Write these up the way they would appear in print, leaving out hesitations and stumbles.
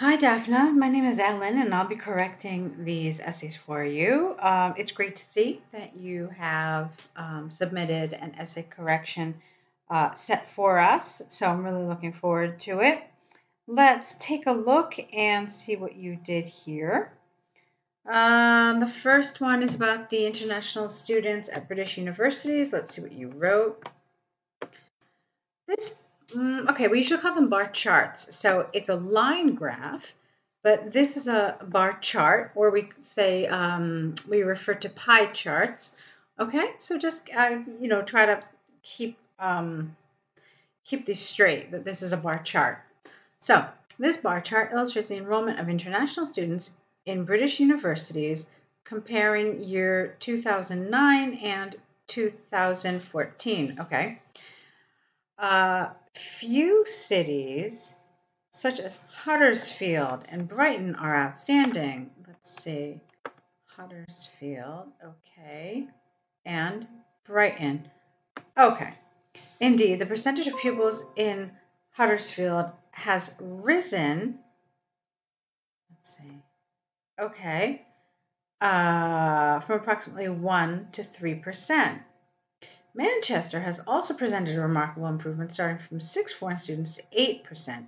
Hi, Daphna. My name is Ellen, and I'll be correcting these essays for you. It's great to see that you have submitted an essay correction set for us, so I'm really looking forward to it. Let's take a look and see what you did here. The first one is about the international students at British universities. Let's see what you wrote. This, okay, we usually call them bar charts. So it's a line graph, but this is a bar chart, or we say we refer to pie charts. Okay, so just try to keep these straight. That this is a bar chart. So this bar chart illustrates the enrollment of international students in British universities comparing year 2009 and 2014. Okay. Few cities, such as Huddersfield and Brighton, are outstanding. Let's see. Huddersfield, okay, and Brighton. Okay. Indeed, the percentage of pupils in Huddersfield has risen. Let's see. Okay. From approximately 1 to 3%. Manchester has also presented a remarkable improvement, starting from 6 foreign students to 8%.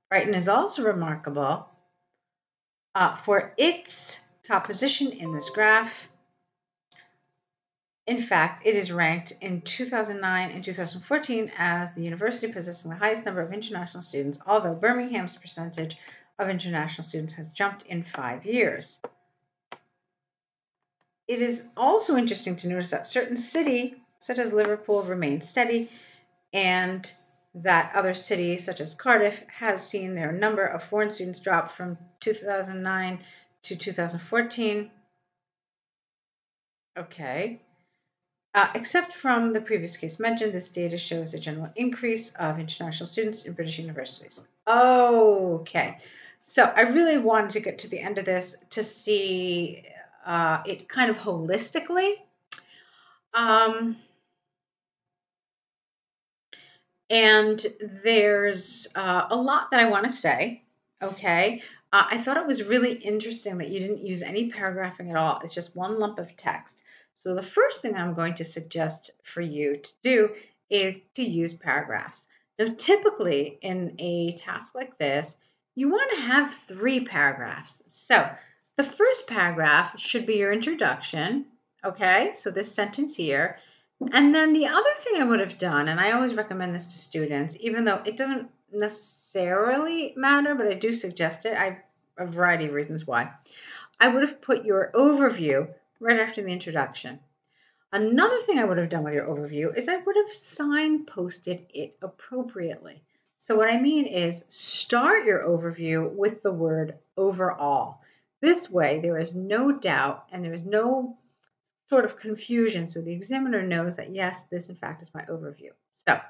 Brighton is also remarkable for its top position in this graph. In fact, it is ranked in 2009 and 2014 as the university possessing the highest number of international students, although Birmingham's percentage of international students has jumped in 5 years. It is also interesting to notice that certain cities, such as Liverpool, remain steady, and that other cities, such as Cardiff, has seen their number of foreign students drop from 2009 to 2014. Okay. Except from the previous case mentioned, this data shows a general increase of international students in British universities. Okay. So I really wanted to get to the end of this to see it kind of holistically. And there's a lot that I want to say, okay? I thought it was really interesting that you didn't use any paragraphing at all. It's just one lump of text. So the first thing I'm going to suggest for you to do is to use paragraphs. Now, typically in a task like this, you want to have 3 paragraphs. So the first paragraph should be your introduction, okay? So this sentence here. And then the other thing I would have done, and I always recommend this to students, even though it doesn't necessarily matter, but I do suggest it, I a variety of reasons why. I would have put your overview right after the introduction. Another thing I would have done with your overview is I would have signposted it appropriately. So what I mean is start your overview with the word overall. This way there is no doubt and there is no sort of confusion, so the examiner knows that yes, this in fact is my overview. So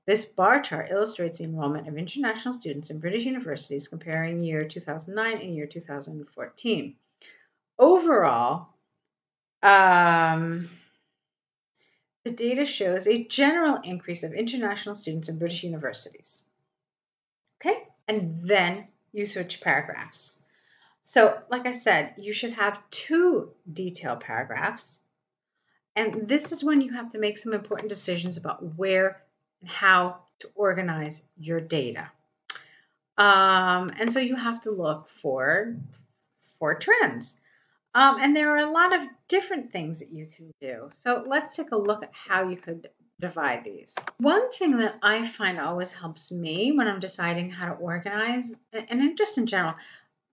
this bar chart illustrates the enrollment of international students in British universities comparing year 2009 and year 2014. Overall, the data shows a general increase of international students in British universities. Okay, and then you switch paragraphs. So, like I said, you should have 2 detailed paragraphs. And this is when you have to make some important decisions about where and how to organize your data. And so you have to look for trends. And there are a lot of different things that you can do. So let's take a look at how you could divide these. One thing that I find always helps me when I'm deciding how to organize, and just in general,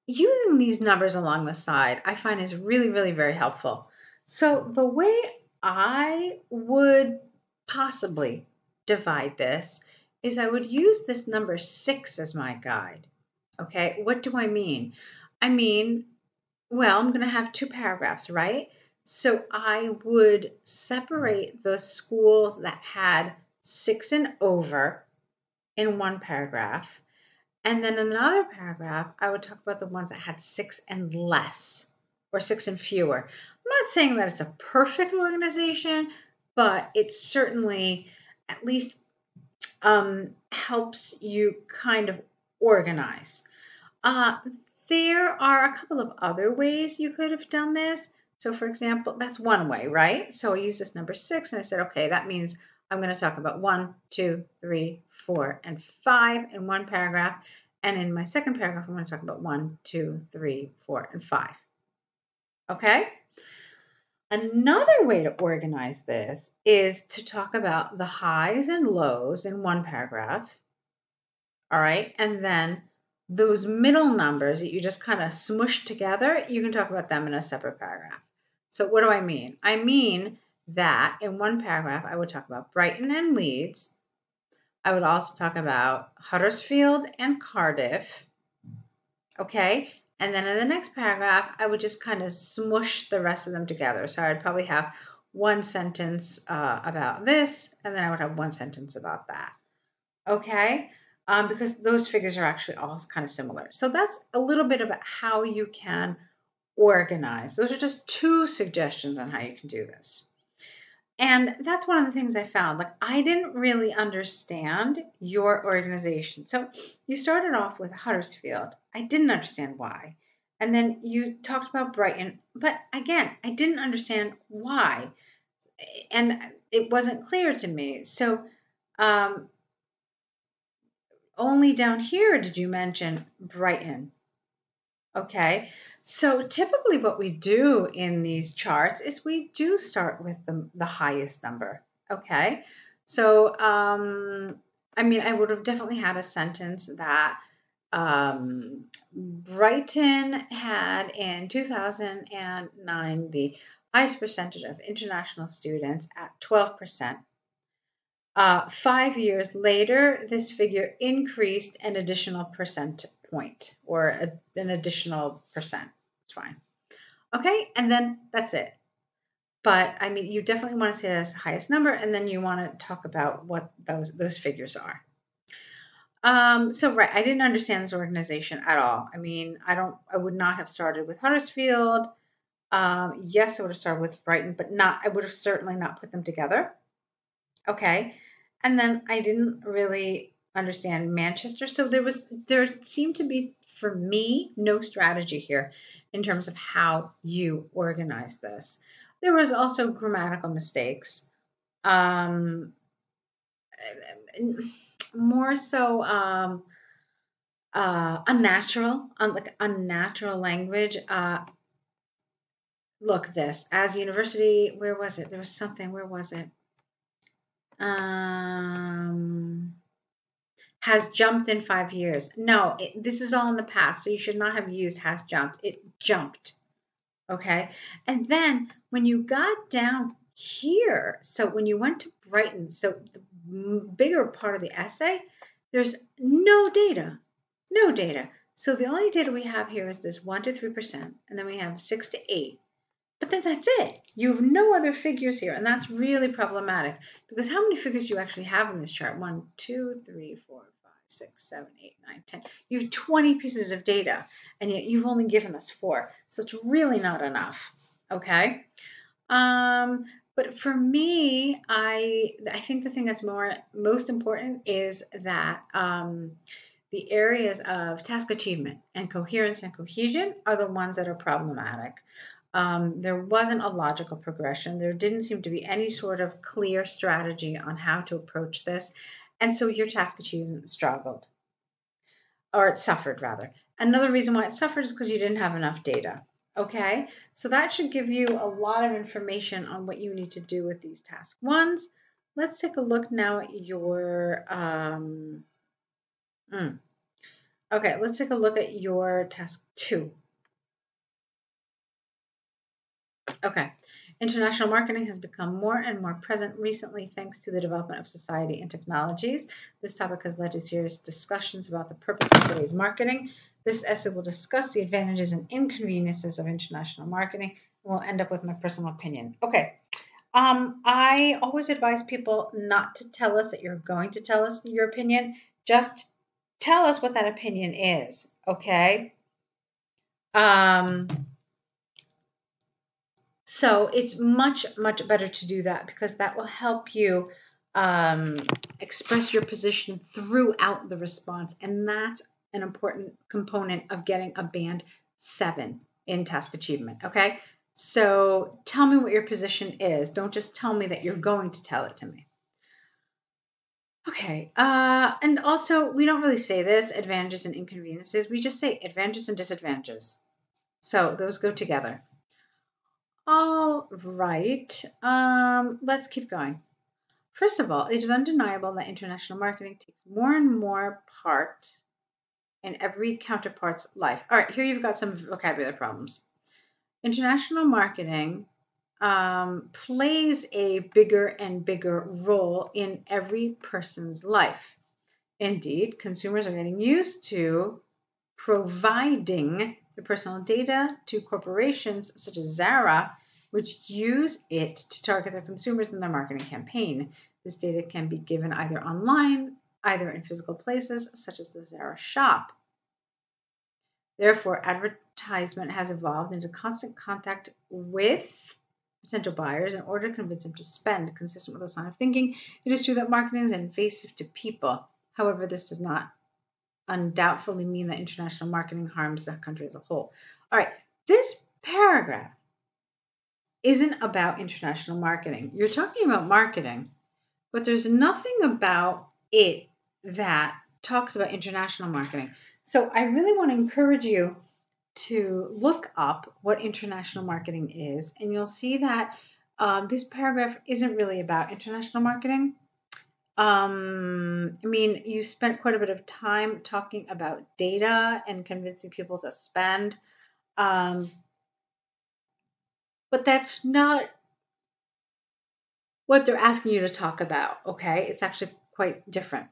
using these numbers along the side, I find is really, really very helpful. So the way I would possibly divide this is I would use this number 6 as my guide. Okay, what do I mean? I mean, well, I'm going to have 2 paragraphs, right? So I would separate the schools that had 6 and over in one paragraph. And then in another paragraph, I would talk about the ones that had 6 and less or 6 and fewer. I'm not saying that it's a perfect organization, but it certainly at least helps you kind of organize. Uh, there are a couple of other ways you could have done this. So for example, that's one way, right? So I use this number 6 and I said, okay, that means I'm going to talk about 1, 2, 3, 4, and 5 in one paragraph. And in my second paragraph, I'm going to talk about 1, 2, 3, 4, and 5. Okay? Another way to organize this is to talk about the highs and lows in one paragraph. All right. And then those middle numbers that you just kind of smush together, you can talk about them in a separate paragraph. So what do I mean? I mean that in one paragraph, I would talk about Brighton and Leeds. I would also talk about Huddersfield and Cardiff. Okay. And then in the next paragraph, I would just kind of smush the rest of them together. So I'd probably have one sentence about this, and then I would have one sentence about that. Okay. Because those figures are actually all kind of similar. So that's a little bit about how you can organize. Those are just 2 suggestions on how you can do this. And that's one of the things I found. Like, I didn't really understand your organization. So you started off with Huddersfield. I didn't understand why. And then you talked about Brighton. But again, I didn't understand why. And it wasn't clear to me. So only down here did you mention Brighton. Okay. So typically what we do in these charts is we do start with the highest number. Okay. So, I mean, I would have definitely had a sentence that Brighton had in 2009 the highest percentage of international students at 12%. 5 years later, this figure increased an additional percent point or an additional percent. It's fine. Okay, and then that's it. But I mean, you definitely want to say that's the highest number, and then you want to talk about what those figures are. So right, I didn't understand this organization at all. I mean, I would not have started with Huddersfield. Yes, I would have started with Brighton, but I would have certainly not put them together. Okay. And then I didn't really understand Manchester. So there seemed to be, for me, no strategy here in terms of how you organize this. There was also grammatical mistakes. More so unnatural language. Look, this as university, where was it? There was something, where was it? Has jumped in 5 years. No, this is all in the past, so you should not have used has jumped. It jumped. Okay. And then when you got down here, so when you went to Brighton, so the bigger part of the essay, there's no data. No data. So the only data we have here is this 1 to 3%, and then we have 6 to 8. But then that's it. You have no other figures here, and that's really problematic because how many figures do you actually have in this chart? 1, 2, 3, 4, 5, 6, 7, 8, 9, 10. You have 20 pieces of data, and yet you've only given us 4. So it's really not enough. Okay. But for me, I think the thing that's most important is that the areas of task achievement and coherence and cohesion are the ones that are problematic. There wasn't a logical progression. There didn't seem to be any sort of clear strategy on how to approach this. And so your task achievement struggled, or it suffered rather. Another reason why it suffered is because you didn't have enough data. Okay, so that should give you a lot of information on what you need to do with these task ones. Let's take a look now at your, okay, let's take a look at your task 2. Okay. International marketing has become more and more present recently thanks to the development of society and technologies. This topic has led to serious discussions about the purpose of today's marketing. This essay will discuss the advantages and inconveniences of international marketing, and will end up with my personal opinion. Okay. I always advise people not to tell us that you're going to tell us your opinion. Just tell us what that opinion is. Okay. So it's much, much better to do that because that will help you express your position throughout the response. And that's an important component of getting a band 7 in task achievement. Okay, so tell me what your position is. Don't just tell me that you're going to tell it to me. Okay, and also we don't really say this, advantages and inconveniences. We just say advantages and disadvantages. So those go together. All right, let's keep going. First of all, it is undeniable that international marketing takes more and more part in every counterpart's life. All right, here you've got some vocabulary problems. International marketing plays a bigger and bigger role in every person's life. Indeed, consumers are getting used to providing the personal data to corporations such as Zara, which use it to target their consumers in their marketing campaign. This data can be given either online, either in physical places such as the Zara shop. Therefore, advertisement has evolved into constant contact with potential buyers in order to convince them to spend, consistent with this line of thinking. It is true that marketing is invasive to people. However, this does not undoubtedly mean that international marketing harms the country as a whole. All right, this paragraph isn't about international marketing. You're talking about marketing, but there's nothing about it that talks about international marketing. So I really want to encourage you to look up what international marketing is, and you'll see that this paragraph isn't really about international marketing. I mean, you spent quite a bit of time talking about data and convincing people to spend, but that's not what they're asking you to talk about, okay? It's actually quite different.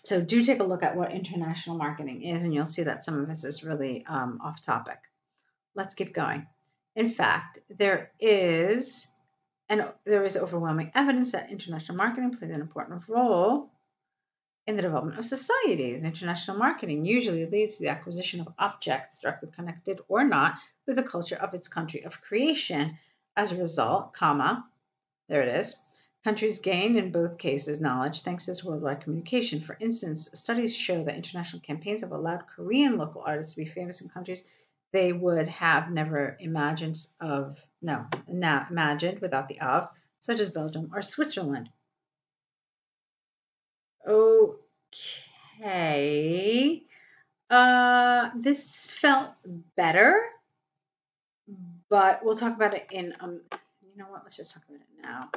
So do take a look at what international marketing is, and you'll see that some of this is really off topic. Let's keep going. In fact, there is overwhelming evidence that international marketing plays an important role in the development of societies. International marketing usually leads to the acquisition of objects directly connected or not with the culture of its country of creation. As a result, there it is, countries gain in both cases knowledge thanks to this worldwide communication. For instance, studies show that international campaigns have allowed Korean local artists to be famous in countries they would have never imagined without the of, such as Belgium or Switzerland. Okay. This felt better, but we'll talk about it in, you know what, let's just talk about it now.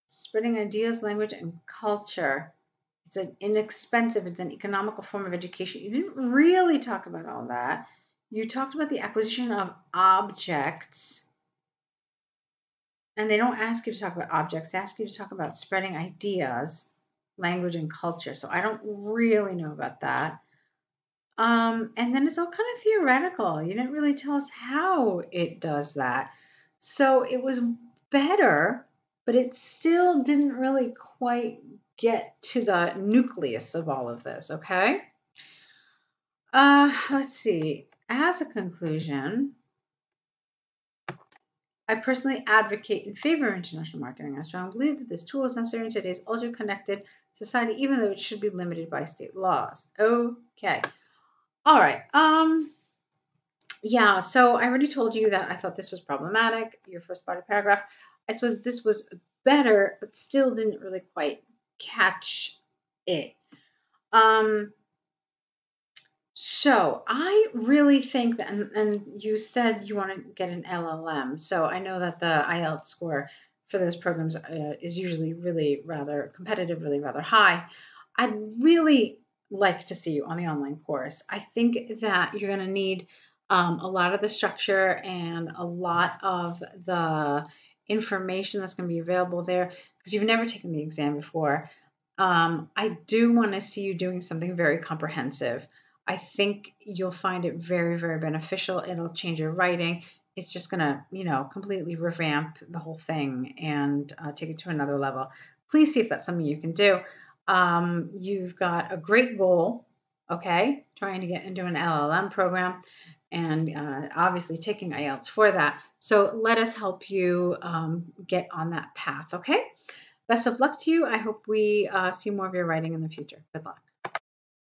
Spreading ideas, language, and culture. It's an inexpensive, it's an economical form of education. You didn't really talk about all that. You talked about the acquisition of objects, and they don't ask you to talk about objects. They ask you to talk about spreading ideas, language, and culture. So I don't really know about that. And then it's all kind of theoretical. You didn't really tell us how it does that. So it was better, but it still didn't really quite get to the nucleus of all of this, okay? Let's see. As a conclusion, I personally advocate in favor of international marketing. I strongly believe that this tool is necessary in today's ultra-connected society, even though it should be limited by state laws. Okay. All right. Yeah, so I already told you that I thought this was problematic, your first body paragraph. I thought this was better, but still didn't really quite catch it. So I really think that, and you said you want to get an LLM. So I know that the IELTS score for those programs is usually really rather competitive, really rather high. I'd really like to see you on the online course. I think that you're going to need a lot of the structure and a lot of the information that's going to be available there because you've never taken the exam before. I do want to see you doing something very comprehensive. I think you'll find it very, very beneficial. It'll change your writing. It's just going to, completely revamp the whole thing and take it to another level. Please see if that's something you can do. You've got a great goal, okay, trying to get into an LLM program and obviously taking IELTS for that. So let us help you get on that path, okay? Best of luck to you. I hope we see more of your writing in the future. Good luck.